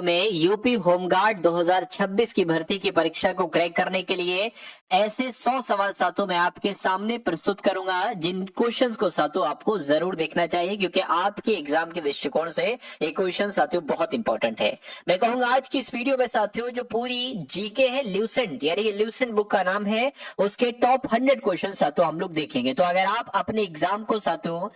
में UP home guard 2026 की भर्ती की परीक्षा को क्रैक करने के लिए ऐसे 100 सवाल साथियों मैं आपके सामने प्रस्तुत करूंगा, जिन क्वेश्चंस को साथियों आपको जरूर देखना चाहिए क्योंकि आपके एग्जाम के दृष्टिकोण से ये क्वेश्चन साथियों बहुत इंपॉर्टेंट है। मैं कहूंगा आज की इस वीडियो में साथियों जो पूरी जीके है ल्यूसेंट यानी कि ल्यूसेंट बुक का नाम है, उसके टॉप 100 क्वेश्चन साथियों हम लोग देखेंगे। तो अगर आप अपने एग्जाम को साथियों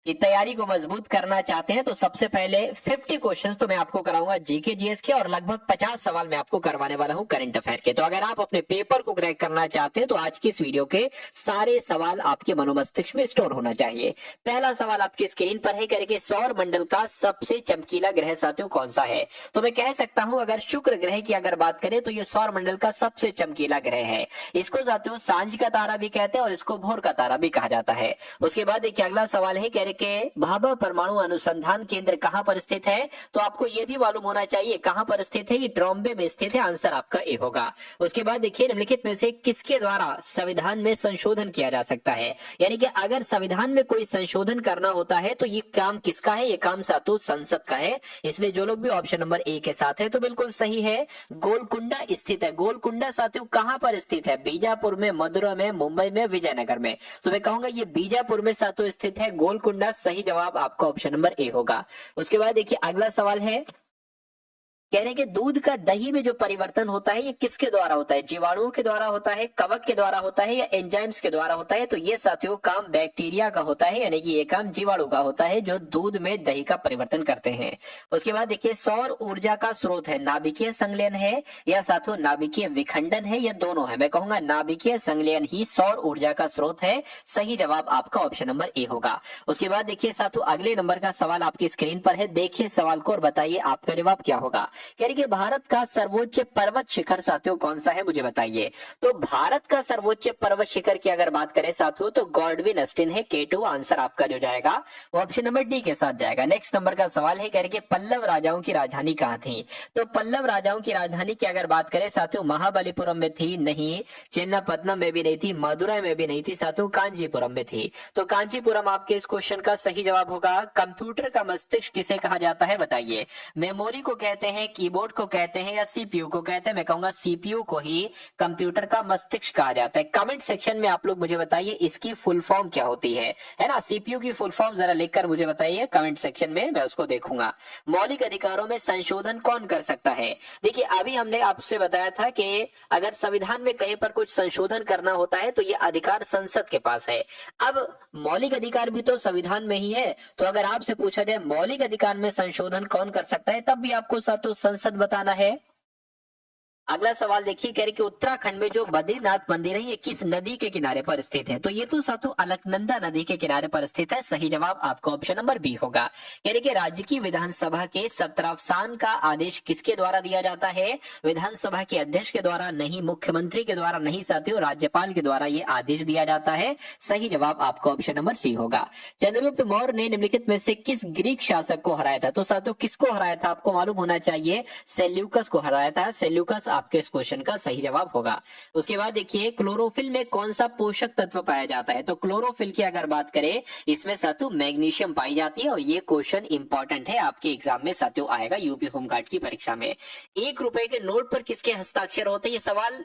की तैयारी को मजबूत करना चाहते हैं तो सबसे पहले 50 क्वेश्चंस तो मैं आपको कराऊंगा जीके जीएस के और लगभग 50 सवाल मैं आपको करवाने वाला हूं करंट अफेयर के। तो अगर आप अपने पेपर को क्रैक करना चाहते हैं तो आज की इस वीडियो के सारे सवाल आपके मनोमस्तिष्क में स्टोर होना चाहिए। पहला सवाल आपकी स्क्रीन पर है करके सौर मंडल का सबसे चमकीला ग्रह साथियों कौन सा है? तो मैं कह सकता हूं अगर शुक्र ग्रह की अगर बात करें तो ये सौर मंडल का सबसे चमकीला ग्रह है। इसको साथियों सांझ का तारा भी कहते हैं और इसको भोर का तारा भी कहा जाता है। उसके बाद देखिए अगला सवाल है कह के भाभा परमाणु अनुसंधान केंद्र कहां पर स्थित है? तो आपको यह भी मालूम होना चाहिए कहां पर स्थित है, ये ट्रॉम्बे में स्थित है। आंसर आपका ए होगा। उसके बाद देखिए निम्नलिखित में से किसके द्वारा संविधान में संशोधन किया जा सकता है? यानी कि अगर संविधान में कोई संशोधन करना होता है तो ये काम किसका है? ये काम सातों संसद का है। इसलिए जो लोग भी ऑप्शन नंबर ए के साथ है तो बिल्कुल सही है, गोलकुंडा स्थित है। गोलकुंडा साथियों कहां पर स्थित है? बीजापुर में, मदुरा में, मुंबई में, विजयनगर में। तो मैं कहूंगा ये बीजापुर में सातों स्थित है। गोलकुंडा सही जवाब आपका ऑप्शन नंबर ए होगा। उसके बाद देखिए अगला सवाल है कह रहे हैं कि दूध का दही में जो परिवर्तन होता है ये किसके द्वारा होता है? जीवाणुओं के द्वारा होता है, कवक के द्वारा होता है या एंजाइम्स के द्वारा होता है? तो ये साथियों काम बैक्टीरिया का होता है, यानी कि ये काम जीवाणु का होता है जो दूध में दही का परिवर्तन करते हैं। उसके बाद देखिए सौर ऊर्जा का स्रोत है नाभिकीय संलयन है या साथियों नाभिकीय विखंडन है या दोनों है? मैं कहूंगा नाभिकीय संलयन ही सौर ऊर्जा का स्रोत है। सही जवाब आपका ऑप्शन नंबर ए होगा। उसके बाद देखिए साथियों अगले नंबर का सवाल आपकी स्क्रीन पर है, देखिए सवाल को और बताइए आपका जवाब क्या होगा। कह रही कि भारत का सर्वोच्च पर्वत शिखर साथियों कौन सा है, मुझे बताइए। तो भारत का सर्वोच्च पर्वत शिखर की अगर बात करें साथियों तो गॉडविन अस्टिन है, K2। आंसर आपका जो जाएगा वो ऑप्शन नंबर डी के साथ जाएगा। नेक्स्ट नंबर का सवाल है कह रही कि पल्लव राजाओं की राजधानी कहाँ थी? तो पल्लव राजाओं की राजधानी की अगर बात करें साथियों महाबलीपुरम में थी? नहीं। चेन्नापत्तनम में भी नहीं थी, मदुरै में भी नहीं थी साथियों, कांचीपुरम में थी। तो कांचीपुरम आपके इस क्वेश्चन का सही जवाब होगा। कंप्यूटर का मस्तिष्क किसे कहा जाता है बताइए? मेमोरी को कहते हैं, कीबोर्ड को कहते हैं या सीपीयू को कहते हैं? मैं कहूंगा सीपीयू को ही कंप्यूटर का मस्तिष्क कहा जाता है। कमेंट सेक्शन में आप लोग मुझे बताइए इसकी फुल फॉर्म क्या होती है ना? सीपीयू की फुल फॉर्म जरा लिखकर मुझे बताइए कमेंट सेक्शन में, मैं उसको देखूंगा। मौलिक अधिकारों में संशोधन कौन कर सकता है? देखिए अभी हमने आपसे बताया था कि अगर संविधान में कहीं पर कुछ संशोधन करना होता है तो ये अधिकार संसद के पास है। अब मौलिक अधिकार भी तो संविधान में ही है, तो अगर आपसे पूछा जाए मौलिक अधिकार में संशोधन कौन कर सकता है तब भी आपको सातों संसद बताना है। अगला सवाल देखिए कह रहे कि उत्तराखंड में जो बद्रीनाथ मंदिर है ये किस नदी के किनारे पर स्थित है? तो ये तो साथियों अलकनंदा नदी के किनारे पर स्थित है। सही जवाब आपका ऑप्शन नंबर बी होगा। कह रहे कि राज्य की विधानसभा के सत्रावसान का आदेश किसके द्वारा दिया जाता है? विधानसभा के अध्यक्ष के द्वारा नहीं, मुख्यमंत्री के द्वारा नहीं साथियों, राज्यपाल के द्वारा ये आदेश दिया जाता है। सही जवाब आपका ऑप्शन नंबर सी होगा। चंद्रगुप्त मौर्य ने निम्नलिखित में से किस ग्रीक शासक को हराया था? तो साथियों किसको हराया था आपको मालूम होना चाहिए, सेल्यूकस को हराया था। सेल्यूकस आपके इस क्वेश्चन का सही जवाब होगा। उसके बाद देखिए क्लोरोफिल में कौन सा पोषक तत्व पाया जाता है? तो क्लोरोफिल की अगर बात करें इसमें साथियों मैग्नीशियम पाई जाती है और ये क्वेश्चन इंपॉर्टेंट है, आपके एग्जाम में साथियों आएगा यूपी होमगार्ड की परीक्षा में। 1 रुपए के नोट पर किसके हस्ताक्षर होते हैं? ये सवाल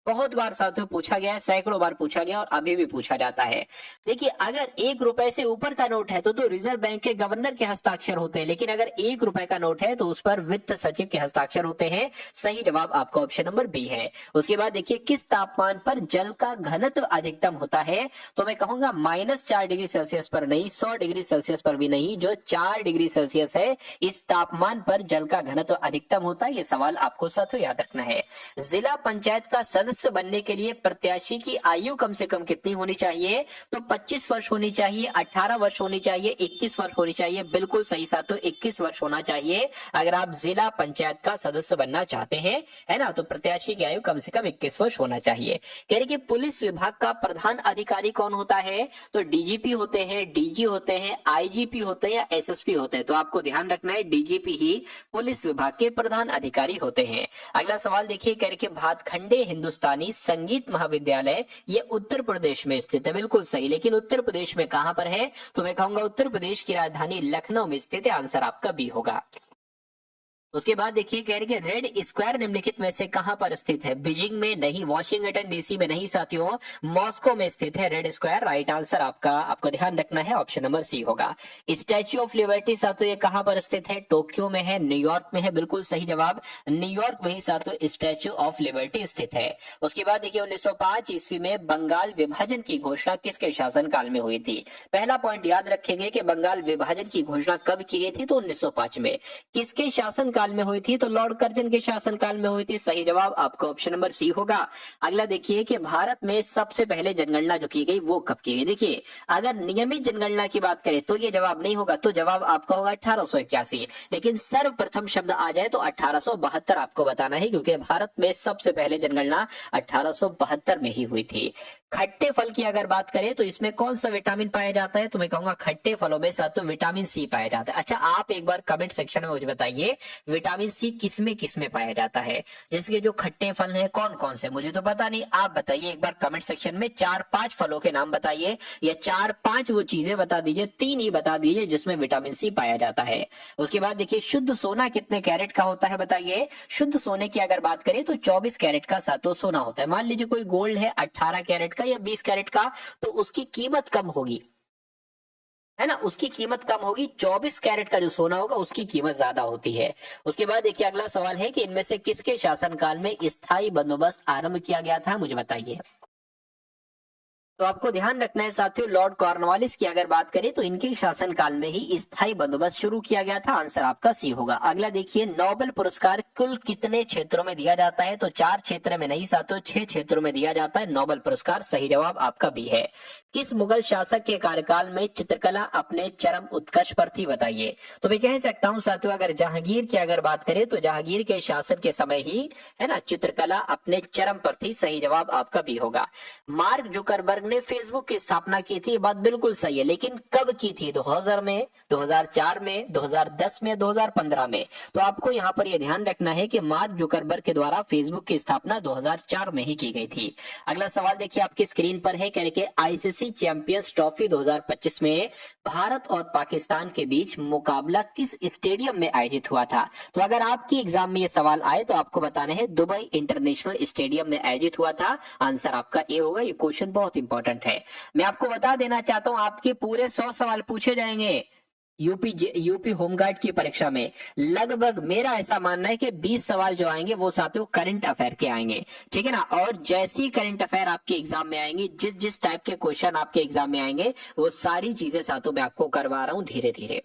बहुत बार साथियों पूछा गया है, सैकड़ों बार पूछा गया और अभी भी पूछा जाता है। देखिए अगर 1 रुपए से ऊपर का नोट है तो रिजर्व बैंक के गवर्नर के हस्ताक्षर होते हैं, लेकिन अगर 1 रुपए का नोट है तो उस पर वित्त सचिव के हस्ताक्षर होते हैं। सही जवाब आपका ऑप्शन नंबर बी है। उसके बाद देखिए किस तापमान पर जल का घनत्व अधिकतम होता है? तो मैं कहूंगा -4 डिग्री सेल्सियस पर नहीं, 100 डिग्री सेल्सियस पर भी नहीं, जो 4 डिग्री सेल्सियस है इस तापमान पर जल का घनत्व अधिकतम होता है। ये सवाल आपको साथियों याद रखना है। जिला पंचायत का सदस्य बनने के लिए प्रत्याशी की आयु कम से कम कितनी होनी चाहिए? तो 25 वर्ष होनी चाहिए, 18 वर्ष होनी चाहिए, 21 वर्ष होनी चाहिए। बिल्कुल सही साथियों 21 वर्ष होना चाहिए अगर आप जिला पंचायत का सदस्य बनना चाहते हैं, है ना? तो प्रत्याशी की आयु कम से कम 21 वर्ष होना चाहिए। कह रही कि पुलिस विभाग का प्रधान अधिकारी कौन होता है? तो डीजीपी होते हैं, डीजी होते हैं, आईजीपी होते हैं या एसएसपी होते हैं? तो आपको ध्यान रखना है डीजीपी ही पुलिस विभाग के प्रधान अधिकारी होते हैं। अगला सवाल देखिए कह रही कि भातखंडे हिंदुस्तानी संगीत महाविद्यालय ये उत्तर प्रदेश में स्थित है। बिल्कुल सही, लेकिन उत्तर प्रदेश में कहां पर है? तो मैं कहूंगा उत्तर प्रदेश की राजधानी लखनऊ में स्थित है। आंसर आपका बी होगा। उसके बाद देखिए कह रहे कि रेड स्क्वायर निम्नलिखित में से कहां पर स्थित है? बीजिंग में नहीं, वॉशिंगटन डीसी में नहीं साथियों, मॉस्को में स्थित है रेड स्क्वायर। राइट आंसर आपका, आपको ध्यान रखना है, ऑप्शन नंबर सी होगा। स्टैच्यू ऑफ लिबर्टी साथियों ये कहां पर स्थित है? टोक्यो में है, न्यूयॉर्क में है, बिल्कुल सही जवाब, न्यूयॉर्क में ही साथियों स्टैच्यू ऑफ लिबर्टी स्थित है। उसके बाद देखिए 1905 ईस्वी में बंगाल विभाजन की घोषणा किसके शासनकाल में हुई थी? पहला पॉइंट याद रखेंगे कि बंगाल विभाजन की घोषणा कब की गई थी? तो 1905 में। किसके शासनकाल में हुई थी? तो लॉर्ड कर्जन के शासनकाल में हुई थी। सही जवाब आपका ऑप्शन नंबर सी होगा। अगला देखिए कि भारत में सबसे पहले जनगणना जो की गई वो कब की गई? देखिए अगर नियमित जनगणना की बात करें तो ये जवाब नहीं होगा, तो जवाब आपका होगा 1881। लेकिन सर्वप्रथम शब्द आ जाए तो 1872 आपको बताना है, क्योंकि भारत में सबसे पहले जनगणना 1872 में ही हुई थी। खट्टे फल की अगर बात करें तो इसमें कौन सा विटामिन पाया जाता है? तो मैं कहूंगा खट्टे फलों में साथ तो विटामिन सी पाया जाता है। अच्छा आप एक बार कमेंट सेक्शन में मुझे बताइए विटामिन सी किसमें पाया जाता है? जैसे कि जो खट्टे फल हैं कौन कौन से, मुझे तो पता नहीं, आप बताइए एक बार कमेंट सेक्शन में। 4-5 फलों के नाम बताइए, या 4-5 वो चीजें बता दीजिए, 3 ही बता दीजिए जिसमें विटामिन सी पाया जाता है। उसके बाद देखिए शुद्ध सोना कितने कैरेट का होता है? बताइए। शुद्ध सोने की अगर बात करें तो 24 कैरेट का सातों सोना होता है। मान लीजिए कोई गोल्ड है 18 कैरेट का या 20 कैरेट का, तो उसकी कीमत कम होगी, है ना, उसकी कीमत कम होगी। 24 कैरेट का जो सोना होगा उसकी कीमत ज्यादा होती है। उसके बाद देखिए अगला सवाल है कि इनमें से किसके शासनकाल में स्थायी बंदोबस्त आरंभ किया गया था? मुझे बताइए। तो आपको ध्यान रखना है साथियों, लॉर्ड कॉर्नवालिस की अगर बात करें तो इनके शासनकाल में ही स्थायी बंदोबस्त शुरू किया गया था। आंसर आपका सी होगा। अगला देखिए नोबेल पुरस्कार कुल कितने क्षेत्रों में दिया जाता है? तो 4 क्षेत्र में नहीं साथियों, 6 क्षेत्रों में दिया जाता है नोबेल पुरस्कार। सही जवाब आपका बी है। किस मुगल शासक के कार्यकाल में चित्रकला अपने चरम उत्कर्ष पर थी? बताइए। तो मैं कह सकता हूं साथियों अगर जहांगीर की अगर बात करें तो जहांगीर के शासन के समय ही, है ना, चित्रकला अपने चरम पर थी। सही जवाब आपका बी होगा। मार्क जुकरबर्ग ने फेसबुक की स्थापना की थी, ये बात बिल्कुल सही है, लेकिन कब की थी? 2000 में, 2004 में, 2010 में, 2015 में? तो आपको यहाँ पर यह ध्यान रखना है कि मार्क जुकरबर्ग के द्वारा फेसबुक की स्थापना 2004 में ही की गई थी। अगला सवाल देखिए आपकी स्क्रीन पर है, कह के आईसीसी चैंपियंस ट्रॉफी 2025 में भारत और पाकिस्तान के बीच मुकाबला किस स्टेडियम में आयोजित हुआ था? तो अगर आपकी एग्जाम में ये सवाल आए तो आपको बताना है दुबई इंटरनेशनल स्टेडियम में आयोजित हुआ था। आंसर आपका ए होगा। ये क्वेश्चन बहुत इंपॉर्टेंट है। मैं आपको बता देना चाहता हूं आपके पूरे 100 सवाल पूछे जाएंगे यूपी होमगार्ड की परीक्षा में। लगभग मेरा ऐसा मानना है कि 20 सवाल जो आएंगे वो साथियों करंट अफेयर के आएंगे, ठीक है ना। और जैसे ही करंट अफेयर आपके एग्जाम में आएंगे, जिस टाइप के क्वेश्चन आपके एग्जाम में आएंगे वो सारी चीजें साथियों मैं आपको करवा रहा हूं धीरे धीरे।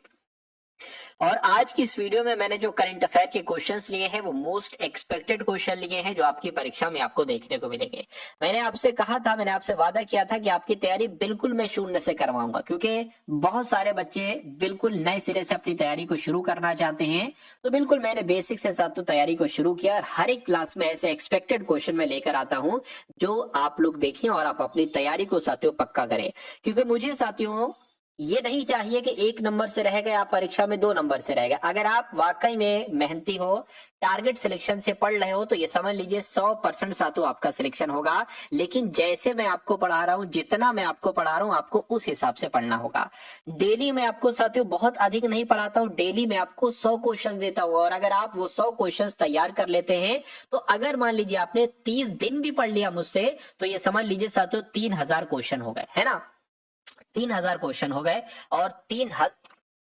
और आज की इस वीडियो में मैंने जो करंट अफेयर के क्वेश्चंस लिए हैं वो मोस्ट एक्सपेक्टेड क्वेश्चन लिए हैं जो आपकी परीक्षा में आपको देखने को मिलेंगे। मैंने आपसे कहा था, मैंने आपसे वादा किया था कि आपकी तैयारी बिल्कुल मैं शून्य से करवाऊंगा, क्योंकि बहुत सारे बच्चे बिल्कुल नए सिरे से अपनी तैयारी को शुरू करना चाहते हैं। तो बिल्कुल मैंने बेसिक से साथ तो तैयारी को शुरू किया और हर एक क्लास में ऐसे एक्सपेक्टेड क्वेश्चन मैं लेकर आता हूं जो आप लोग देखें और आप अपनी तैयारी को साथियों पक्का करें। क्योंकि मुझे साथियों ये नहीं चाहिए कि 1 नंबर से रह गए आप परीक्षा में 2 नंबर से रह गए। अगर आप वाकई में मेहनती हो, टारगेट सिलेक्शन से पढ़ रहे हो, तो ये समझ लीजिए 100% साथियों आपका सिलेक्शन होगा। लेकिन जैसे मैं आपको पढ़ा रहा हूं, जितना मैं आपको पढ़ा रहा हूं, आपको उस हिसाब से पढ़ना होगा। डेली मैं आपको साथियों बहुत अधिक नहीं पढ़ाता हूं, डेली मैं आपको 100 क्वेश्चन देता हूं। और अगर आप वो 100 क्वेश्चन तैयार कर लेते हैं तो अगर मान लीजिए आपने 30 दिन भी पढ़ लिया मुझसे, तो ये समझ लीजिए साथियों 3000 क्वेश्चन हो गए, है ना। 3000 क्वेश्चन हो गए। और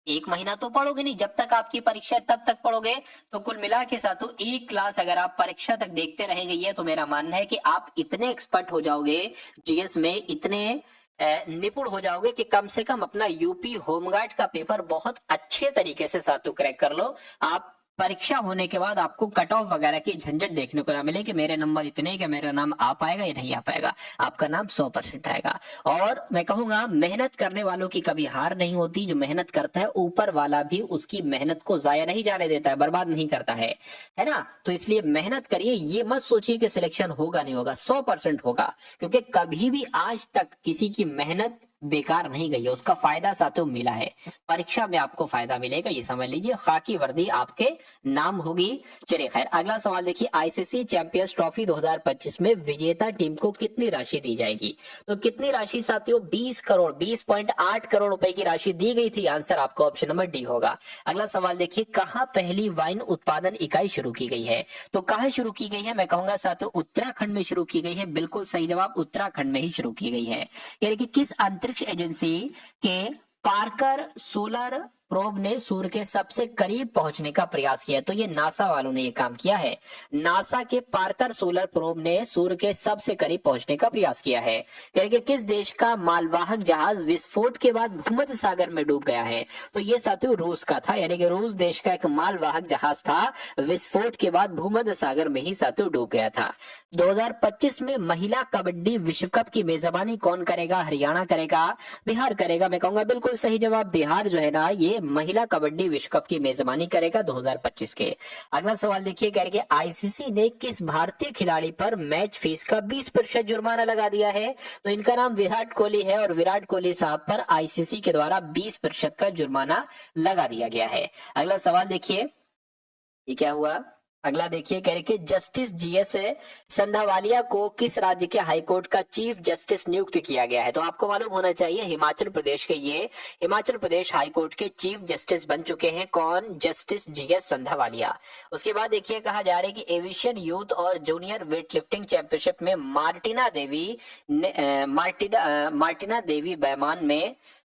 1 महीना तो पढ़ोगे नहीं, जब तक आपकी परीक्षा है तब तक पढ़ोगे। तो कुल मिला के साथों एक क्लास अगर आप परीक्षा तक देखते रहेंगे, ये तो मेरा मानना है कि आप इतने एक्सपर्ट हो जाओगे जीएस में, इतने निपुण हो जाओगे कि कम से कम अपना यूपी होमगार्ड का पेपर बहुत अच्छे तरीके से साथियों क्रैक कर लो। आप परीक्षा होने के बाद आपको कट ऑफ वगैरह की झंझट देखने को ना मिले कि मेरे नंबर इतने, कि मेरा नाम आ पाएगा या नहीं आ पाएगा। आपका नाम 100% आएगा। और मैं कहूंगा मेहनत करने वालों की कभी हार नहीं होती। जो मेहनत करता है ऊपर वाला भी उसकी मेहनत को जाया नहीं जाने देता है, बर्बाद नहीं करता है ना। तो इसलिए मेहनत करिए, ये मत सोचिए कि सिलेक्शन होगा नहीं होगा, 100% होगा। क्योंकि कभी भी आज तक किसी की मेहनत बेकार नहीं गई है, उसका फायदा साथियों मिला है। परीक्षा में आपको फायदा मिलेगा, ये समझ लीजिए। खाकी वर्दी आपके नाम होगी। चलिए खैर, अगला सवाल देखिए, आईसीसी चैंपियंस ट्रॉफी 2025 में विजेता टीम को कितनी राशि दी जाएगी? तो कितनी राशि साथियों? 20 करोड़, 20.8 करोड़ रुपए की राशि दी गई थी। आंसर आपको ऑप्शन नंबर डी होगा। अगला सवाल देखिए, कहां पहली वाइन उत्पादन इकाई शुरू की गई है? तो कहां शुरू की गई है? मैं कहूंगा साथियों उत्तराखंड में शुरू की गई है। बिल्कुल सही जवाब, उत्तराखंड में ही शुरू की गई है। यानी कि किस अंतरिक्ष एजेंसी के पार्कर सोलर प्रोब ने सूर्य के सबसे करीब पहुंचने का प्रयास किया? तो ये नासा वालों ने ये काम किया है। नासा के पार्कर सोलर प्रोब ने सूर्य के सबसे करीब पहुंचने का प्रयास किया है। यानी कि किस देश का मालवाहक जहाज विस्फोट के बाद भूमध्य सागर में डूब गया है? तो ये साथियों रूस का था। यानी कि रूस देश का एक मालवाहक जहाज था, विस्फोट के बाद भूमध्य सागर में ही साथियों डूब गया था। 2025 में महिला कबड्डी विश्व कप की मेजबानी कौन करेगा? हरियाणा करेगा, बिहार करेगा? मैं कहूंगा बिल्कुल सही जवाब, बिहार जो है ना ये महिला कबड्डी विश्व कप की मेजबानी करेगा 2025 के। अगला सवाल देखिए, कह रहे कि आईसीसी ने किस भारतीय खिलाड़ी पर मैच फीस का 20% जुर्माना लगा दिया है? तो इनका नाम विराट कोहली है और विराट कोहली साहब पर आईसीसी के द्वारा 20% का जुर्माना लगा दिया गया है। अगला सवाल देखिए, ये क्या हुआ? अगला देखिए, कह रहे कि जस्टिस जीएस संधावालिया को किस राज्य के हाईकोर्ट का चीफ जस्टिस नियुक्त किया गया है? तो आपको मालूम होना चाहिए हिमाचल प्रदेश के ये हिमाचल प्रदेश हाईकोर्ट के चीफ जस्टिस बन चुके हैं। कौन? Justice GS Sandhawalia. उसके बाद देखिए, कहा जा रहा है कि एविएशन यूथ और जूनियर वेट लिफ्टिंग चैंपियनशिप में मार्टिना देवी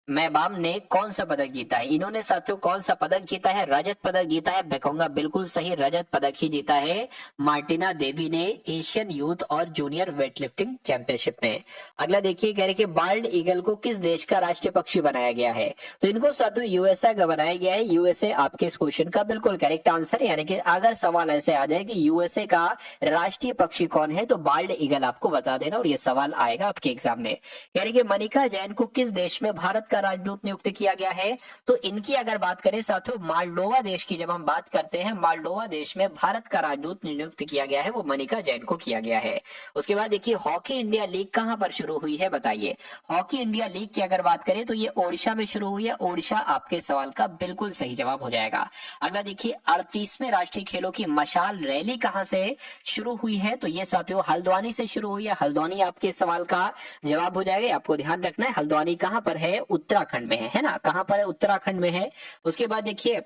मैबाम ने कौन सा पदक जीता है? इन्होंने साथियों कौन सा पदक जीता है? रजत पदक जीता है। मैं कहूंगा बिल्कुल सही, रजत पदक ही जीता है मार्टिना देवी ने एशियन यूथ और जूनियर वेटलिफ्टिंग चैंपियनशिप में। अगला देखिए, कह रहे कि बाल्ड ईगल को किस देश का राष्ट्रीय पक्षी बनाया गया है? तो इनको साथियों यूएसए का बनाया गया है। यूएसए आपके इस क्वेश्चन का बिल्कुल करेक्ट आंसर है। यानी कि अगर सवाल ऐसे आ जाए कि यूएसए का राष्ट्रीय पक्षी कौन है, तो बाल्ड ईगल आपको बता देना और ये सवाल आएगा आपके एग्जाम में। यानी कि मनिका जैन को किस देश में भारत का राजदूत नियुक्त किया गया है? तो इनकी अगर बात करें साथियों, मालडोवा देश की जब हम बात करते हैं, मालडोवा देश में भारत का राजदूत नियुक्त किया गया है, वो मनिका जैन को किया गया है। उसके बाद देखिए, हॉकी इंडिया लीग कहां पर शुरू हुई है? बताइए। हॉकी इंडिया लीग की अगर बात करें तो ये ओडिशा में शुरू हुई है। ओडिशा आपके सवाल का बिल्कुल सही जवाब हो जाएगा। अगला देखिए, 38वें राष्ट्रीय खेलों की मशाल रैली कहां से शुरू हुई है? तो ये साथियों हल्द्वानी से शुरू हुई है। हल्द्वानी आपके सवाल का जवाब हो जाएगा। आपको ध्यान रखना है हल्द्वानी कहां पर है? उत्तराखंड में है ना? कहां पर है? उत्तराखंड में है। उसके बाद देखिए,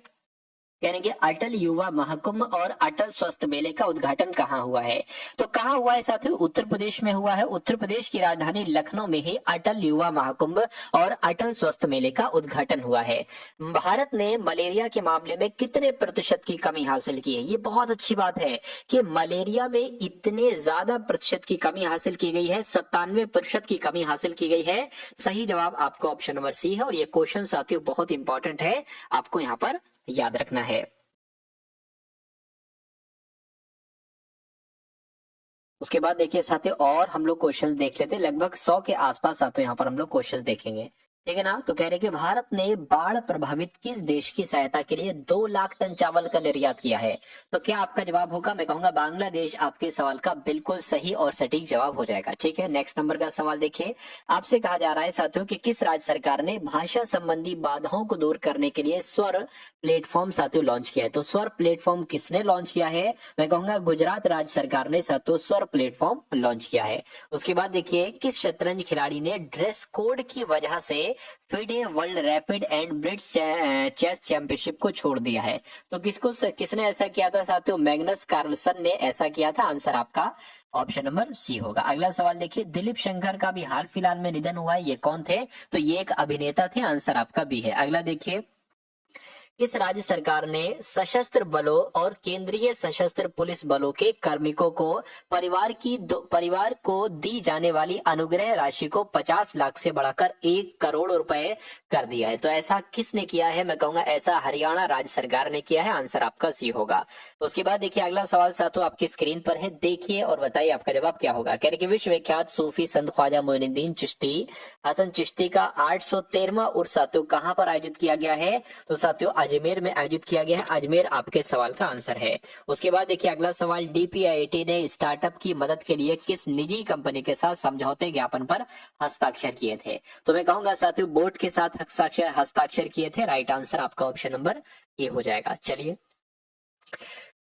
यानी कि अटल युवा महाकुंभ और अटल स्वस्थ मेले का उद्घाटन कहाँ हुआ है? तो कहाँ हुआ है साथियों? उत्तर प्रदेश में हुआ है। उत्तर प्रदेश की राजधानी लखनऊ में ही अटल युवा महाकुंभ और अटल स्वस्थ मेले का उद्घाटन हुआ है। भारत ने मलेरिया के मामले में कितने प्रतिशत की कमी हासिल की है? ये बहुत अच्छी बात है कि मलेरिया में इतने ज्यादा प्रतिशत की कमी हासिल की गई है। 97% की कमी हासिल की गई है। सही जवाब आपको ऑप्शन नंबर सी है और ये क्वेश्चन साथियों बहुत इंपॉर्टेंट है, आपको यहाँ पर याद रखना है। उसके बाद देखिए साथियों, और हम लोग क्वेश्चंस देख लेते हैं। लगभग 100 के आसपास साथियों यहाँ पर हम लोग क्वेश्चंस देखेंगे, ठीक है ना? तो कह रहे कि भारत ने बाढ़ प्रभावित किस देश की सहायता के लिए 2 लाख टन चावल का निर्यात किया है? तो क्या आपका जवाब होगा? मैं कहूंगा बांग्लादेश आपके सवाल का बिल्कुल सही और सटीक जवाब हो जाएगा। ठीक है, नेक्स्ट नंबर का सवाल देखिए, आपसे कहा जा रहा है साथियों कि किस राज्य सरकार ने भाषा संबंधी बाधाओं को दूर करने के लिए स्वर प्लेटफॉर्म साथियों लॉन्च किया है? तो स्वर प्लेटफॉर्म किसने लॉन्च किया है? मैं कहूंगा गुजरात राज्य सरकार ने साथियों स्वर प्लेटफॉर्म लॉन्च किया है। उसके बाद देखिए, किस शतरंज खिलाड़ी ने ड्रेस कोड की वजह से FIDE world rapid and blitz chess championship को छोड़ दिया है? तो किसने ऐसा किया था साथियों? मैग्नस कार्लसन ने ऐसा किया था। आंसर आपका ऑप्शन नंबर सी होगा। अगला सवाल देखिए, दिलीप शंकर का भी हाल फिलहाल में निधन हुआ है, ये कौन थे? तो ये एक अभिनेता थे। आंसर आपका बी है। अगला देखिए, किस राज्य सरकार ने सशस्त्र बलों और केंद्रीय सशस्त्र पुलिस बलों के कार्मिकों को परिवार को दी जाने वाली अनुग्रह राशि को 50 लाख से बढ़ाकर 1 करोड़ रुपए कर दिया है? तो ऐसा किसने किया है? मैं कहूंगा ऐसा हरियाणा राज्य सरकार ने किया है। आंसर आपका सी होगा। उसके बाद देखिए, अगला सवाल साथियों आपकी स्क्रीन पर है, देखिए और बताइए आपका जवाब क्या होगा। कह रहे कि विश्व विख्यात सूफी संत ख्वाजा मोइनुद्दीन चिश्ती हसन चिश्ती का 813वां उर्स साथियों कहां पर आयोजित किया गया है? तो साथियों अजमेर में आयोजित किया गया है। अजमेर आपके सवाल का आंसर है। उसके बाद देखिए अगला सवाल, डीपीआईआईटी ने स्टार्टअप की मदद के लिए किस निजी कंपनी के साथ समझौते ज्ञापन पर हस्ताक्षर किए थे? तो मैं कहूंगा साथियों बोट के साथ हस्ताक्षर किए थे। राइट आंसर आपका ऑप्शन नंबर ए हो जाएगा। चलिए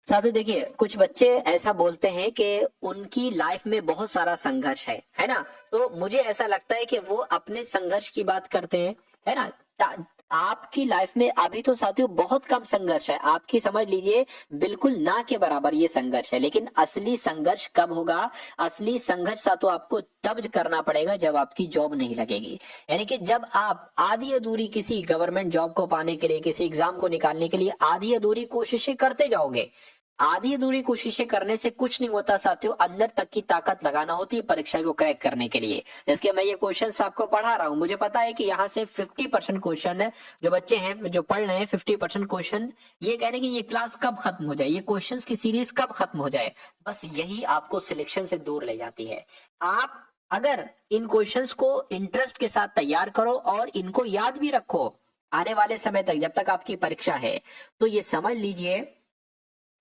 साथियों देखिए, कुछ बच्चे ऐसा बोलते हैं कि उनकी लाइफ में बहुत सारा संघर्ष है ना? तो मुझे ऐसा लगता है कि वो अपने संघर्ष की बात करते हैं, है ना? आपकी लाइफ में अभी तो साथियों बहुत कम संघर्ष है, आपकी समझ लीजिए बिल्कुल ना के बराबर ये संघर्ष है। लेकिन असली संघर्ष कब होगा? असली संघर्ष साथियों आपको तब करना पड़ेगा जब आपकी जॉब नहीं लगेगी। यानी कि जब आप आधी अधूरी किसी गवर्नमेंट जॉब को पाने के लिए, किसी एग्जाम को निकालने के लिए आधी अधूरी कोशिशें करते जाओगे। आधी अधूरी कोशिशें करने से कुछ नहीं होता साथियों, अंदर तक की ताकत लगाना होती है परीक्षा को क्रैक करने के लिए। जैसे मैं ये क्वेश्चंस आपको पढ़ा रहा हूं, मुझे पता है कि यहाँ से 50% क्वेश्चन जो बच्चे हैं जो पढ़ रहे हैं 50% क्वेश्चन ये कह रहे हैं कि ये क्लास कब खत्म हो जाए, ये क्वेश्चंस की सीरीज कब खत्म हो जाए। बस यही आपको सिलेक्शन से दूर ले जाती है। आप अगर इन क्वेश्चंस को इंटरेस्ट के साथ तैयार करो और इनको याद भी रखो आने वाले समय तक, जब तक आपकी परीक्षा है, तो ये समझ लीजिए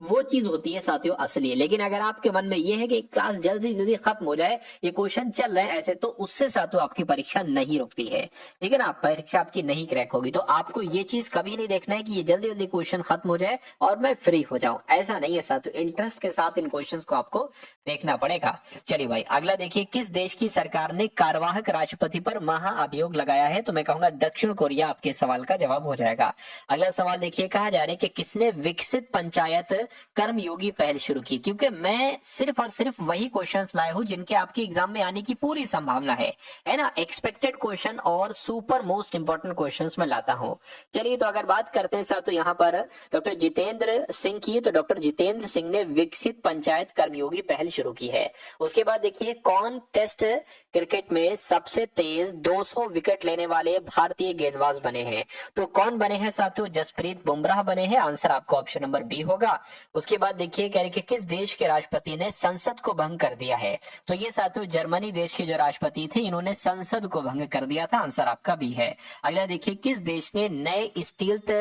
वो चीज होती है साथियों असली। लेकिन अगर आपके मन में ये है कि क्लास जल्दी जल्दी खत्म हो जाए, ये क्वेश्चन चल रहे हैं ऐसे, तो उससे साथियों आपकी परीक्षा नहीं रुकती है। लेकिन आप परीक्षा आपकी नहीं क्रैक होगी। तो आपको ये चीज कभी नहीं देखना है कि ये जल्दी जल्दी क्वेश्चन खत्म हो जाए और मैं फ्री हो जाऊं, ऐसा नहीं है साथियों। इंटरेस्ट के साथ इन क्वेश्चन को आपको देखना पड़ेगा। चलिए भाई अगला देखिए, किस देश की सरकार ने कार्यवाहक राष्ट्रपति पर महाअभियोग लगाया है? तो मैं कहूंगा दक्षिण कोरिया आपके सवाल का जवाब हो जाएगा। अगला सवाल देखिए, कहा जा रहा है कि किसने विकसित पंचायत कर्मयोगी पहल शुरू की? क्योंकि मैं सिर्फ और सिर्फ वही क्वेश्चंस लाया हूं जिनके आपके एग्जाम में आने की पूरी संभावना है ना? एक्सपेक्टेड क्वेश्चन और सुपर मोस्ट इंपोर्टेंट क्वेश्चंस में लाता हूं। चलिए तो अगर बात करते हैं तो यहाँ पर डॉक्टर जितेंद्र सिंह की, तो डॉक्टर जितेंद्र सिंह ने विकसित पंचायत कर्मयोगी पहल शुरू की है। उसके बाद देखिए, कौन टेस्ट क्रिकेट में सबसे तेज 200 विकेट लेने वाले भारतीय गेंदबाज बने हैं? तो कौन बने हैं साथियों? जसप्रीत बुमराह बने हैं। आंसर आपका ऑप्शन नंबर बी होगा। उसके बाद देखिए कह रहे कि किस देश के राष्ट्रपति ने संसद को भंग कर दिया है? तो ये साथियों जर्मनी देश के जो राष्ट्रपति थे, इन्होंने संसद को भंग कर दिया था। आंसर आपका बी है। अगला देखिए, किस देश ने नए स्टील्थ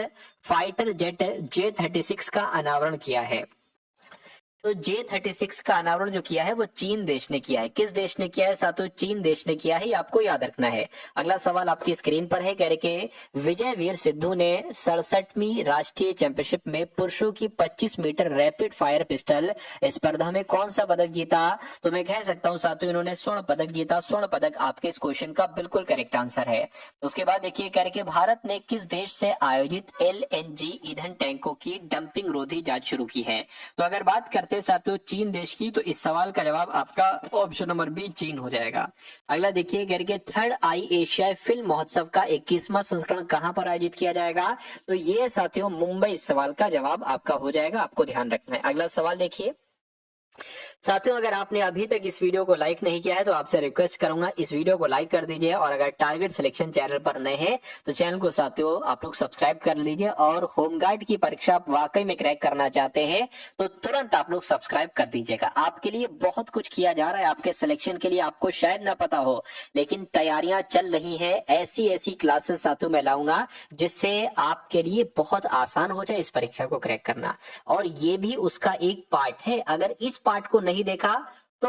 फाइटर जेट J-36 का अनावरण किया है? तो J-36 का अनावरण जो किया है वो चीन देश ने किया है। किस देश ने किया है साथियों? चीन देश ने किया है, ये आपको याद रखना है। अगला सवाल आपकी स्क्रीन पर है, कह रहे कि विजयवीर सिद्धू ने 67वीं राष्ट्रीय चैंपियनशिप में पुरुषों की 25 मीटर रैपिड फायर पिस्टल स्पर्धा में कौन सा पदक जीता? तो मैं कह सकता हूं साथियों इन्होंने स्वर्ण पदक जीता। स्वर्ण पदक आपके इस क्वेश्चन का बिल्कुल करेक्ट आंसर है। उसके बाद देखिए कह रहे कि भारत ने किस देश से आयोजित LNG ईंधन टैंकों की डंपिंग रोधी जांच शुरू की है? तो अगर बात करते साथियों चीन देश की, तो इस सवाल का जवाब आपका ऑप्शन नंबर बी चीन हो जाएगा। अगला देखिए कह रहे कि थर्ड आई एशिया फिल्म महोत्सव का 21वां संस्करण कहां पर आयोजित किया जाएगा? तो ये साथियों मुंबई, इस सवाल का जवाब आपका हो जाएगा, आपको ध्यान रखना है। अगला सवाल देखिए साथियों, अगर आपने अभी तक इस वीडियो को लाइक नहीं किया है तो आपसे रिक्वेस्ट करूंगा इस वीडियो को लाइक कर दीजिए, और अगर टारगेट सिलेक्शन चैनल पर नए हैं तो चैनल को साथियों आप लोग सब्सक्राइब कर लीजिए। और होमगार्ड की परीक्षा आप वाकई में क्रैक करना चाहते हैं तो तुरंत आप लोग सब्सक्राइब कर दीजिएगा। आपके लिए बहुत कुछ किया जा रहा है, आपके सिलेक्शन के लिए। आपको शायद ना पता हो लेकिन तैयारियां चल रही है। ऐसी ऐसी क्लासेस साथियों मैं लाऊंगा जिससे आपके लिए बहुत आसान हो जाए इस परीक्षा को क्रैक करना, और ये भी उसका एक पार्ट है। अगर इस पार्ट को नहीं देखा तो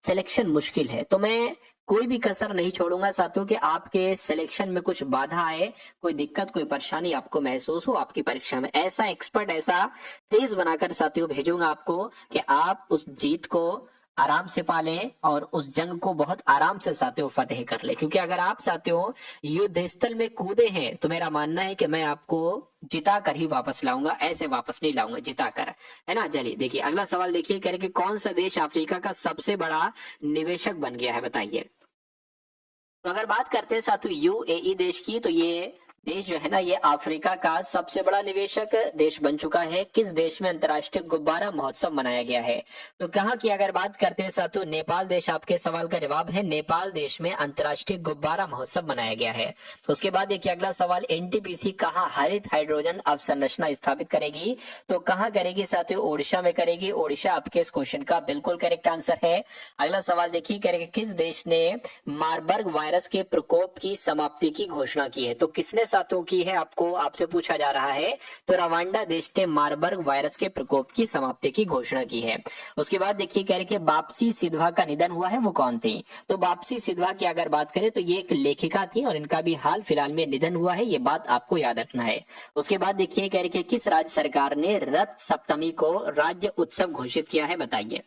सिलेक्शन मुश्किल है। तो मैं कोई भी कसर नहीं छोड़ूंगा साथियों कि आपके सिलेक्शन में कुछ बाधा आए, कोई दिक्कत, कोई परेशानी आपको महसूस हो आपकी परीक्षा में। ऐसा एक्सपर्ट, ऐसा तेज बनाकर साथियों भेजूंगा आपको कि आप उस जीत को आराम से पालें और उस जंग को बहुत आराम से साथियों फतेह कर ले। क्योंकि अगर आप साथियों युद्ध स्थल में कूदे हैं तो मेरा मानना है कि मैं आपको जिता कर ही वापस लाऊंगा, ऐसे वापस नहीं लाऊंगा, जिता कर, है ना। चलिए देखिए अगला सवाल देखिए, कह रहे कि कौन सा देश अफ्रीका का सबसे बड़ा निवेशक बन गया है, बताइए। तो अगर बात करते हैं साथियों UAE देश की, तो ये देश जो है ना ये अफ्रीका का सबसे बड़ा निवेशक देश बन चुका है। किस देश में अंतर्राष्ट्रीय गुब्बारा महोत्सव मनाया गया है? तो कहाँ की अगर बात करते हैं साथियों, नेपाल देश आपके सवाल का जवाब है। नेपाल देश में अंतर्राष्ट्रीय गुब्बारा महोत्सव मनाया गया है। तो उसके बाद देखिए अगला सवाल, NTPC कहाँ हरित हाइड्रोजन अवसंरचना स्थापित करेगी? तो कहाँ करेगी साथियों? ओडिशा में करेगी। ओडिशा आपके इस क्वेश्चन का बिल्कुल करेक्ट आंसर है। अगला सवाल देखिए, करेगी किस देश ने मार्बर्ग वायरस के प्रकोप की समाप्ति की घोषणा की है? तो किसने साथियों की है आपसे पूछा जा रहा है, तो रवांडा देश ने मारबर्ग वायरस के प्रकोप की समाप्ति की घोषणा की है। उसके बाद देखिए कह रहे कि बापसी सिधवा का निधन हुआ है, वो कौन थी? तो बापसी सिधवा की अगर बात करें तो ये एक लेखिका थी और इनका भी हाल फिलहाल में निधन हुआ है, ये बात आपको याद रखना है। उसके बाद देखिए कह रहे कि किस राज्य सरकार ने रथ सप्तमी को राज्य उत्सव घोषित किया है, बताइए।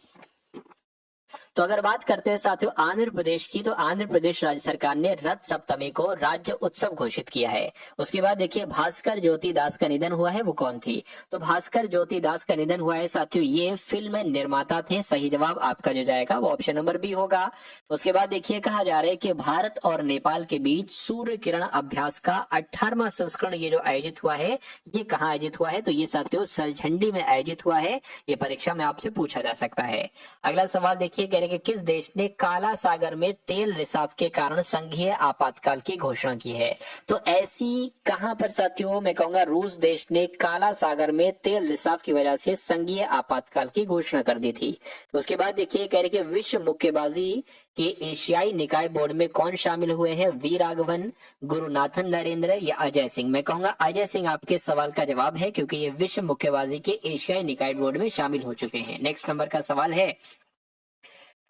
तो अगर बात करते हैं साथियों आंध्र प्रदेश की, तो आंध्र प्रदेश राज्य सरकार ने रथ सप्तमी को राज्य उत्सव घोषित किया है। उसके बाद देखिए भास्कर ज्योति दास का निधन हुआ है, वो कौन थी? तो भास्कर ज्योति दास का निधन हुआ है साथियों, ये फिल्म निर्माता थे। सही जवाब आपका जो जाएगा वो ऑप्शन नंबर बी होगा। उसके बाद देखिए कहा जा रहा है कि भारत और नेपाल के बीच सूर्य किरण अभ्यास का 18वां संस्करण ये जो आयोजित हुआ है, ये कहाँ आयोजित हुआ है? तो ये साथियों सरझंडी में आयोजित हुआ है। ये परीक्षा में आपसे पूछा जा सकता है। अगला सवाल देखिए कह रहे कि किस देश ने काला सागर में तेल रिसाव के कारण संघीय आपातकाल की घोषणा की है? तो ऐसी कहां पर साथियों, मैं कहूंगा रूस देश ने काला सागर में तेल रिसाव की वजह से संघीय आपातकाल की घोषणा कर दी थी। उसके बाद देखिए कह रहे कि विश्व मुक्केबाजी के एशियाई निकाय बोर्ड में कौन शामिल हुए हैं? वी राघवन, गुरुनाथन नरेंद्र या अजय सिंह? मैं कहूंगा अजय सिंह आपके सवाल का जवाब है, क्योंकि ये विश्व मुक्केबाजी के एशियाई निकाय बोर्ड में शामिल हो चुके हैं। नेक्स्ट नंबर का सवाल है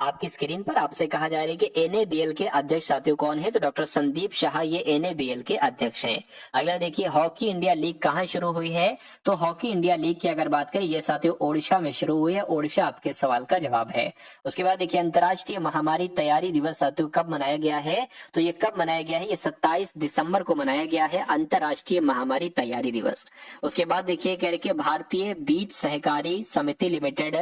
आपकी स्क्रीन पर, आपसे कहा जा रहा है कि एनएबीएल के अध्यक्ष साथियों कौन है? तो डॉक्टर संदीप शाह ये एनएबीएल के अध्यक्ष हैं। अगला देखिए हॉकी इंडिया लीग कहाँ शुरू हुई है? तो हॉकी इंडिया लीग की अगर बात करें ये साथियों ओडिशा में शुरू हुई है। ओडिशा आपके सवाल का जवाब है। उसके बाद देखिए अंतर्राष्ट्रीय महामारी तैयारी दिवस साथियों कब मनाया गया है? तो ये कब मनाया गया है? ये 27 दिसंबर को मनाया गया है, अंतर्राष्ट्रीय महामारी तैयारी दिवस। उसके बाद देखिए कह रहे कि भारतीय बीज सहकारी समिति लिमिटेड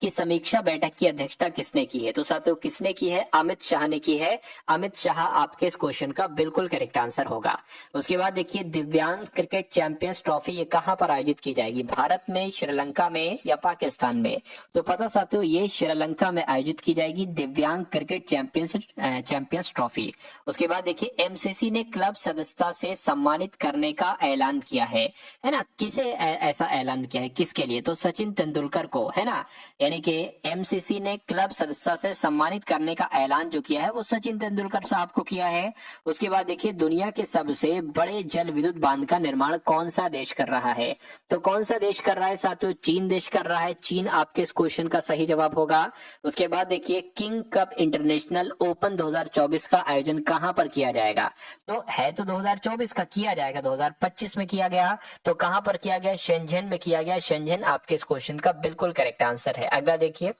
की समीक्षा बैठक की अध्यक्षता किसने की है? तो साथियों किसने की है? अमित शाह ने की है। अमित शाह आपके इस क्वेश्चन का बिल्कुल करेक्ट आंसर होगा। उसके बाद देखिए दिव्यांग क्रिकेट चैंपियंस ट्रॉफी ये कहां पर आयोजित की जाएगी? भारत में, श्रीलंका में या पाकिस्तान में? तो पता साथियों ये श्रीलंका में आयोजित की जाएगी दिव्यांग क्रिकेट चैंपियंस ट्रॉफी। उसके बाद देखिए एमसीसी ने क्लब सदस्यता से सम्मानित करने का ऐलान किया है ना? किसे ऐसा ऐलान किया है, किसके लिए? तो सचिन तेंदुलकर को, है ना? यानी कि एमसीसी ने क्लब सदस्यता से सम्मानित करने का ऐलान जो किया है वो सचिन तेंदुलकर साहब को किया है। उसके बाद देखिए दुनिया के सबसे बड़े जल विद्युत बांध का निर्माण कौन सा देश कर रहा है? तो कौन सा देश कर रहा है साथियों? चीन देश कर रहा है। चीन आपके इस क्वेश्चन का सही जवाब होगा। उसके बाद देखिए किंग कप इंटरनेशनल ओपन 2024 का आयोजन कहां पर किया जाएगा? तो है तो 2024 का, किया जाएगा 2025 में किया गया। तो कहां पर किया गया? शेंझेन में किया गया। शेंझेन आपके इस क्वेश्चन का बिल्कुल करेक्ट आंसर है। अगला देखिए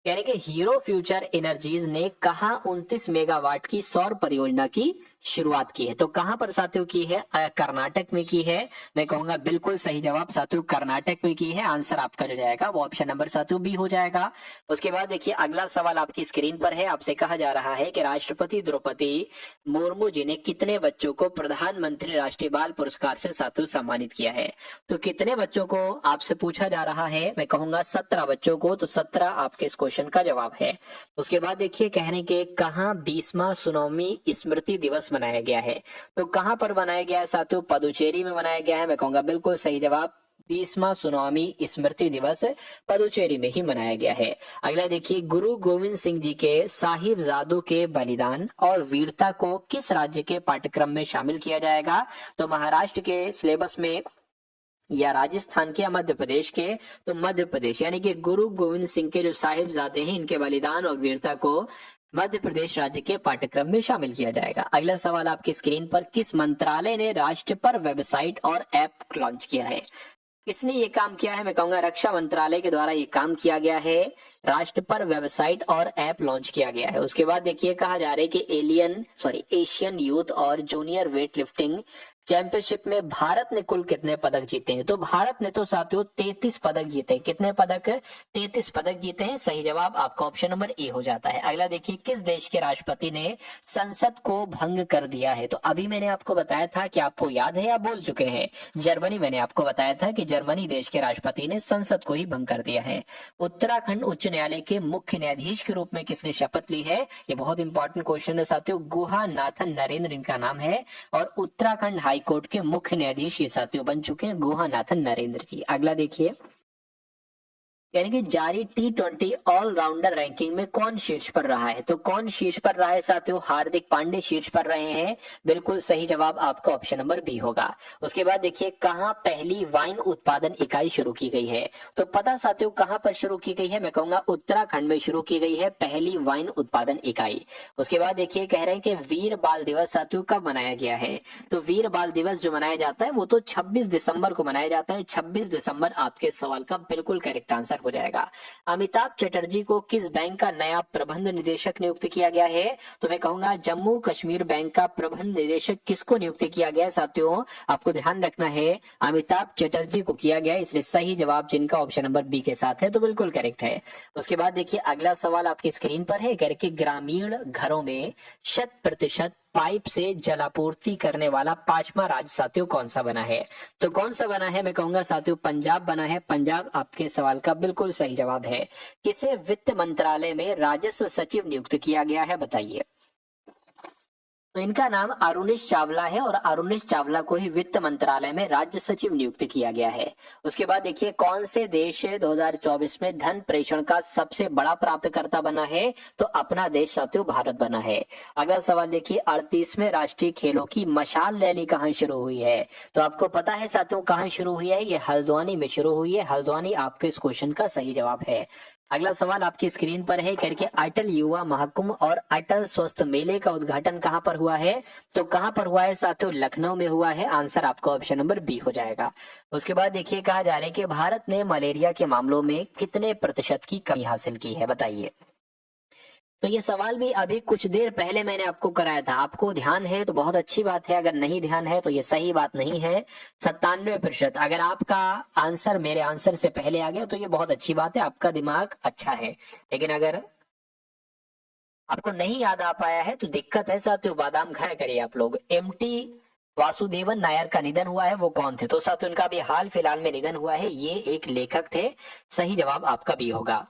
यानी कि हीरो फ्यूचर एनर्जीज ने कहा 29 मेगावाट की सौर परियोजना की शुरुआत की है? तो कहां पर साथियों की है? कर्नाटक में की है। मैं कहूंगा बिल्कुल सही जवाब साथियों कर्नाटक में की है। आंसर आपका जो जाएगा वो ऑप्शन नंबर साथियों बी हो जाएगा। उसके बाद देखिए अगला सवाल आपकी स्क्रीन पर है। आपसे कहा जा रहा है कि राष्ट्रपति द्रौपदी मुर्मू जी ने कितने बच्चों को प्रधानमंत्री राष्ट्रीय बाल पुरस्कार से साथियों सम्मानित किया है? तो कितने बच्चों को आपसे पूछा जा रहा है? मैं कहूंगा 17 बच्चों को। तो 17 आपके इस क्वेश्चन का जवाब है। उसके बाद देखिए कहने के कहां 20वां सुनामी स्मृति दिवस मनाया गया है? तो कहां पर मनाया गया है साथियों? पदुचेरी में मनाया गया है। मैं कहूंगा बिल्कुल सही जवाब 20वां सुनामी स्मृति दिवस पदुचेरी में ही मनाया गया है। अगला देखिए गुरु गोविंद सिंह जी के साहिबजादों के बलिदान और वीरता को किस राज्य के पाठ्यक्रम में शामिल किया जाएगा? तो महाराष्ट्र के सिलेबस में या राजस्थान के या मध्य प्रदेश के? तो मध्य प्रदेश। यानी कि गुरु गोविंद सिंह के जो साहिबजादे हैं इनके बलिदान और वीरता को मध्य प्रदेश राज्य के पाठ्यक्रम में शामिल किया जाएगा। अगला सवाल आपकी स्क्रीन पर, किस मंत्रालय ने राष्ट्र पर वेबसाइट और ऐप लॉन्च किया है? किसने ये काम किया है? मैं कहूंगा रक्षा मंत्रालय के द्वारा ये काम किया गया है। राष्ट्र पर वेबसाइट और ऐप लॉन्च किया गया है। उसके बाद देखिए कहा जा रहा है कि एशियन यूथ और जूनियर वेट लिफ्टिंग चैंपियनशिप में भारत ने कुल कितने पदक जीते हैं? तो भारत ने तो साथियों 33 पदक जीते। कितने पदक? 33 पदक जीते हैं। सही जवाब आपका ऑप्शन नंबर ए हो जाता है। अगला देखिए किस देश के राष्ट्रपति ने संसद को भंग कर दिया है? तो अभी मैंने आपको बताया था कि आपको याद है या भूल चुके हैं? जर्मनी। मैंने आपको बताया था कि जर्मनी देश के राष्ट्रपति ने संसद को ही भंग कर दिया है। उत्तराखंड उच्च न्यायालय के मुख्य न्यायाधीश के रूप में किसने शपथ ली है? ये बहुत इंपॉर्टेंट क्वेश्चन है साथियों। गुहानाथन नरेंद्र इनका नाम है और उत्तराखंड हाई कोर्ट के मुख्य न्यायाधीश ये साथियों बन चुके हैं गुहानाथन नरेंद्र जी। अगला देखिए यानी कि जारी T20 ऑलराउंडर रैंकिंग में कौन शीर्ष पर रहा है? तो कौन शीर्ष पर रहा है साथियों? हार्दिक पांड्या शीर्ष पर रहे हैं। बिल्कुल सही जवाब आपका ऑप्शन नंबर बी होगा। उसके बाद देखिए, कहां पहली वाइन उत्पादन इकाई शुरू की गई है? तो पता साथियों कहां पर शुरू की गई है? मैं कहूंगा उत्तराखंड में शुरू की गई है पहली वाइन उत्पादन इकाई। उसके बाद देखिए, कह रहे हैं कि वीर बाल दिवस साथियों कब मनाया गया है? तो वीर बाल दिवस जो मनाया जाता है वो तो 26 दिसंबर को मनाया जाता है। 26 दिसंबर आपके सवाल का बिल्कुल करेक्ट आंसर हो जाएगा। अमिताभ चटर्जी को किस बैंक का नया प्रबंध निदेशक नियुक्त किया गया है? तो मैं कहूंगा जम्मू कश्मीर बैंक का प्रबंध निदेशक किसको नियुक्त किया गया है साथियों? आपको ध्यान रखना है अमिताभ चटर्जी को किया गया, इसलिए सही जवाब जिनका ऑप्शन नंबर बी के साथ है तो बिल्कुल करेक्ट है। उसके बाद देखिए, अगला सवाल आपकी स्क्रीन पर है, कह रहे कि ग्रामीण घरों में 100% पाइप से जलापूर्ति करने वाला 5वां राज्य साथियों कौन सा बना है? तो कौन सा बना है? मैं कहूंगा साथियों पंजाब बना है। पंजाब आपके सवाल का बिल्कुल सही जवाब है। किसे वित्त मंत्रालय में राजस्व सचिव नियुक्त किया गया है, बताइए? तो इनका नाम अरुणेश चावला है और अरुणेश चावला को ही वित्त मंत्रालय में राज्य सचिव नियुक्त किया गया है। उसके बाद देखिए, कौन से देश 2024 में धन प्रेषण का सबसे बड़ा प्राप्तकर्ता बना है? तो अपना देश साथियों भारत बना है। अगला सवाल देखिए, 38वें राष्ट्रीय खेलों की मशाल रैली कहाँ शुरू हुई है? तो आपको पता है साथियों कहाँ शुरू हुई है? ये हल्द्वानी में शुरू हुई है। हल्द्वानी आपके इस क्वेश्चन का सही जवाब है। अगला सवाल आपकी स्क्रीन पर है, करके अटल युवा महाकुंभ और अटल स्वस्थ मेले का उद्घाटन कहां पर हुआ है? तो कहां पर हुआ है साथियों? लखनऊ में हुआ है। आंसर आपका ऑप्शन नंबर बी हो जाएगा। उसके बाद देखिए, कहा जा रहा है कि भारत ने मलेरिया के मामलों में कितने प्रतिशत की कमी हासिल की है, बताइए? तो ये सवाल भी अभी कुछ देर पहले मैंने आपको कराया था। आपको ध्यान है तो बहुत अच्छी बात है, अगर नहीं ध्यान है तो ये सही बात नहीं है। 97%। अगर आपका आंसर मेरे आंसर से पहले आ गया तो ये बहुत अच्छी बात है, आपका दिमाग अच्छा है। लेकिन अगर आपको नहीं याद आ पाया है तो दिक्कत है साथियों, बादाम खाया करिए आप लोग। एमटी वासुदेवन नायर का निधन हुआ है, वो कौन थे? तो साथियों उनका भी हाल फिलहाल में निधन हुआ है, ये एक लेखक थे। सही जवाब आपका भी होगा।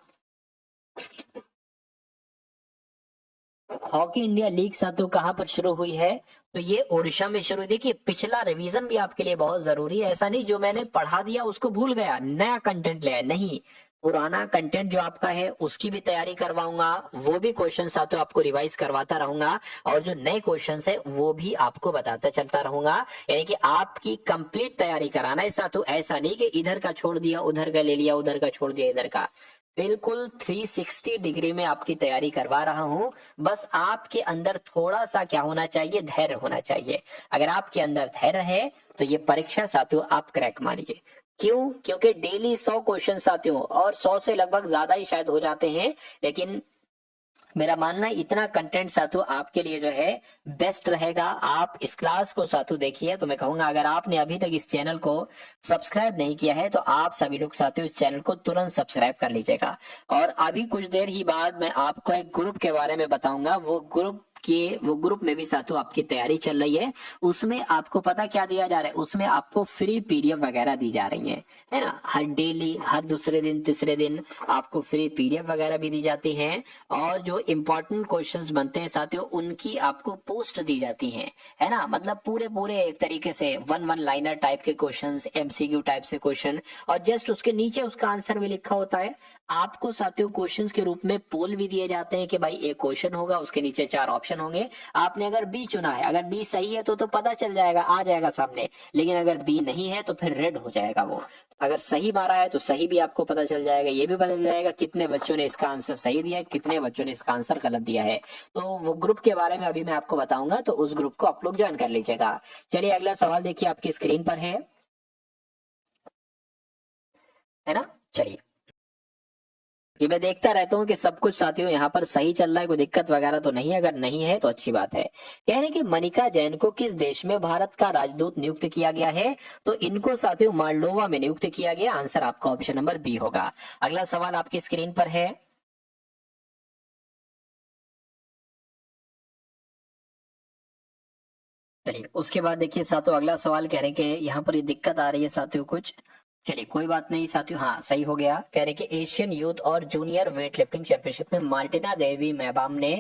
हॉकी इंडिया लीग साथियों कहां पर शुरू हुई है? तो ये ओडिशा में शुरू हुई। देखिए, पिछला रिवीजन भी आपके लिए बहुत जरूरी है। ऐसा नहीं जो मैंने पढ़ा दिया उसको भूल गया, नया कंटेंट ले आया, नहीं। पुराना कंटेंट जो आपका है उसकी भी तैयारी करवाऊंगा, वो भी क्वेश्चन साथियों आपको रिवाइज करवाता रहूंगा, और जो नए क्वेश्चन है वो भी आपको बताता चलता रहूंगा। यानी कि आपकी कंप्लीट तैयारी कराना है साथियों। ऐसा नहीं कि इधर का छोड़ दिया उधर का ले लिया, उधर का छोड़ दिया इधर का। बिल्कुल 360 डिग्री में आपकी तैयारी करवा रहा हूं। बस आपके अंदर थोड़ा सा क्या होना चाहिए? धैर्य होना चाहिए। अगर आपके अंदर धैर्य है तो ये परीक्षा साथियों आप क्रैक मारिए। क्यों? क्योंकि डेली 100 क्वेश्चन साथियों, और 100 से लगभग ज्यादा ही शायद हो जाते हैं, लेकिन मेरा मानना है इतना कंटेंट साथियों आपके लिए जो है बेस्ट रहेगा। आप इस क्लास को साथियों देखिए। तो मैं कहूंगा अगर आपने अभी तक इस चैनल को सब्सक्राइब नहीं किया है तो आप सभी लोग साथियों इस चैनल को तुरंत सब्सक्राइब कर लीजिएगा। और अभी कुछ देर ही बाद मैं आपको एक ग्रुप के बारे में बताऊंगा। वो ग्रुप में भी साथियों आपकी तैयारी चल रही है। उसमें आपको पता क्या दिया जा रहा है? उसमें आपको फ्री पीडीएफ वगैरह दी जा रही है ना। हर डेली, हर दूसरे दिन, तीसरे दिन आपको फ्री पीडीएफ वगैरह भी दी जाती है। और जो इंपॉर्टेंट क्वेश्चंस बनते हैं साथियों उनकी आपको पोस्ट दी जाती है ना। मतलब पूरे एक तरीके से वन लाइनर टाइप के क्वेश्चंस, एमसीक्यू टाइप से क्वेश्चन, और जस्ट उसके नीचे उसका आंसर भी लिखा होता है। आपको साथियों क्वेश्चंस के रूप में पोल भी दिए जाते हैं कि भाई एक क्वेश्चन होगा, उसके नीचे 4 ऑप्शन होंगे। आपने अगर बी चुना है, अगर बी सही है तो पता चल जाएगा, आ जाएगा सामने। लेकिन अगर बी नहीं है तो फिर रेड हो जाएगा वो। अगर सही मारा है तो सही भी आपको पता चल जाएगा। ये भी पता चल जाएगा कितने बच्चों ने इसका आंसर सही दिया है, कितने बच्चों ने इसका आंसर गलत दिया है। तो वो ग्रुप के बारे में अभी मैं आपको बताऊंगा, तो उस ग्रुप को आप लोग ज्वाइन कर लीजिएगा। चलिए अगला सवाल देखिए आपकी स्क्रीन पर है ना। चलिए, कि मैं देखता रहता हूँ कि सब कुछ साथियों यहाँ पर सही चल रहा है, कोई दिक्कत वगैरह तो नहीं है। अगर नहीं है तो अच्छी बात है। कह रहे कि मनिका जैन को किस देश में भारत का राजदूत नियुक्त किया गया है? तो इनको साथियों मालडोवा में नियुक्त किया गया। आंसर आपका ऑप्शन नंबर बी होगा। अगला सवाल आपकी स्क्रीन पर है। चलिए उसके बाद देखिए साथियों अगला सवाल कह रहे हैं कि यहाँ पर ये दिक्कत आ रही है साथियों कुछ। चलिए कोई बात नहीं साथियों, हाँ सही हो गया। कह रहे कि एशियन यूथ और जूनियर वेट लिफ्टिंग चैंपियनशिप में मार्टिना देवी मैबाम ने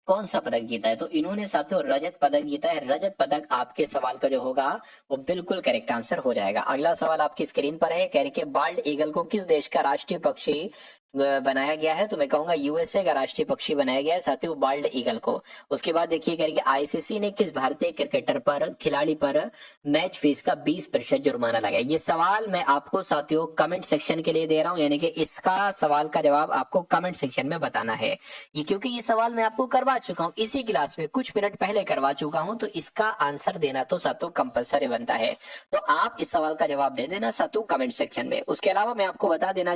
कौन सा पदक जीता है? तो इन्होंने साथियों रजत पदक जीता है। रजत पदक आपके सवाल का जो होगा वो बिल्कुल करेक्ट आंसर हो जाएगा। अगला सवाल आपकी स्क्रीन पर है, कह रहे कि बाल्ड ईगल को किस देश का राष्ट्रीय पक्षी बनाया गया है? तो मैं कहूंगा यूएसए का राष्ट्रीय पक्षी बनाया गया है साथियों बाल्ड ईगल को। उसके बाद देखिए कह रहे कि आईसीसी ने किस भारतीय क्रिकेटर पर खिलाड़ी पर मैच फीस का 20% जुर्माना लगाया? ये सवाल मैं आपको साथियों कमेंट सेक्शन के लिए दे रहा हूं, यानी कि इसका सवाल का जवाब आपको कमेंट सेक्शन में बताना है। ये क्योंकि ये सवाल मैं आपको करवा चुका हूं, इसी क्लास में कुछ मिनट पहले करवा चुका हूं, तो इसका आंसर देना तो साथियों कंपलसरी बनता है। तो आप इस सवाल का जवाब दे देना साथियों कमेंट सेक्शन में। उसके अलावा मैं आपको बता देना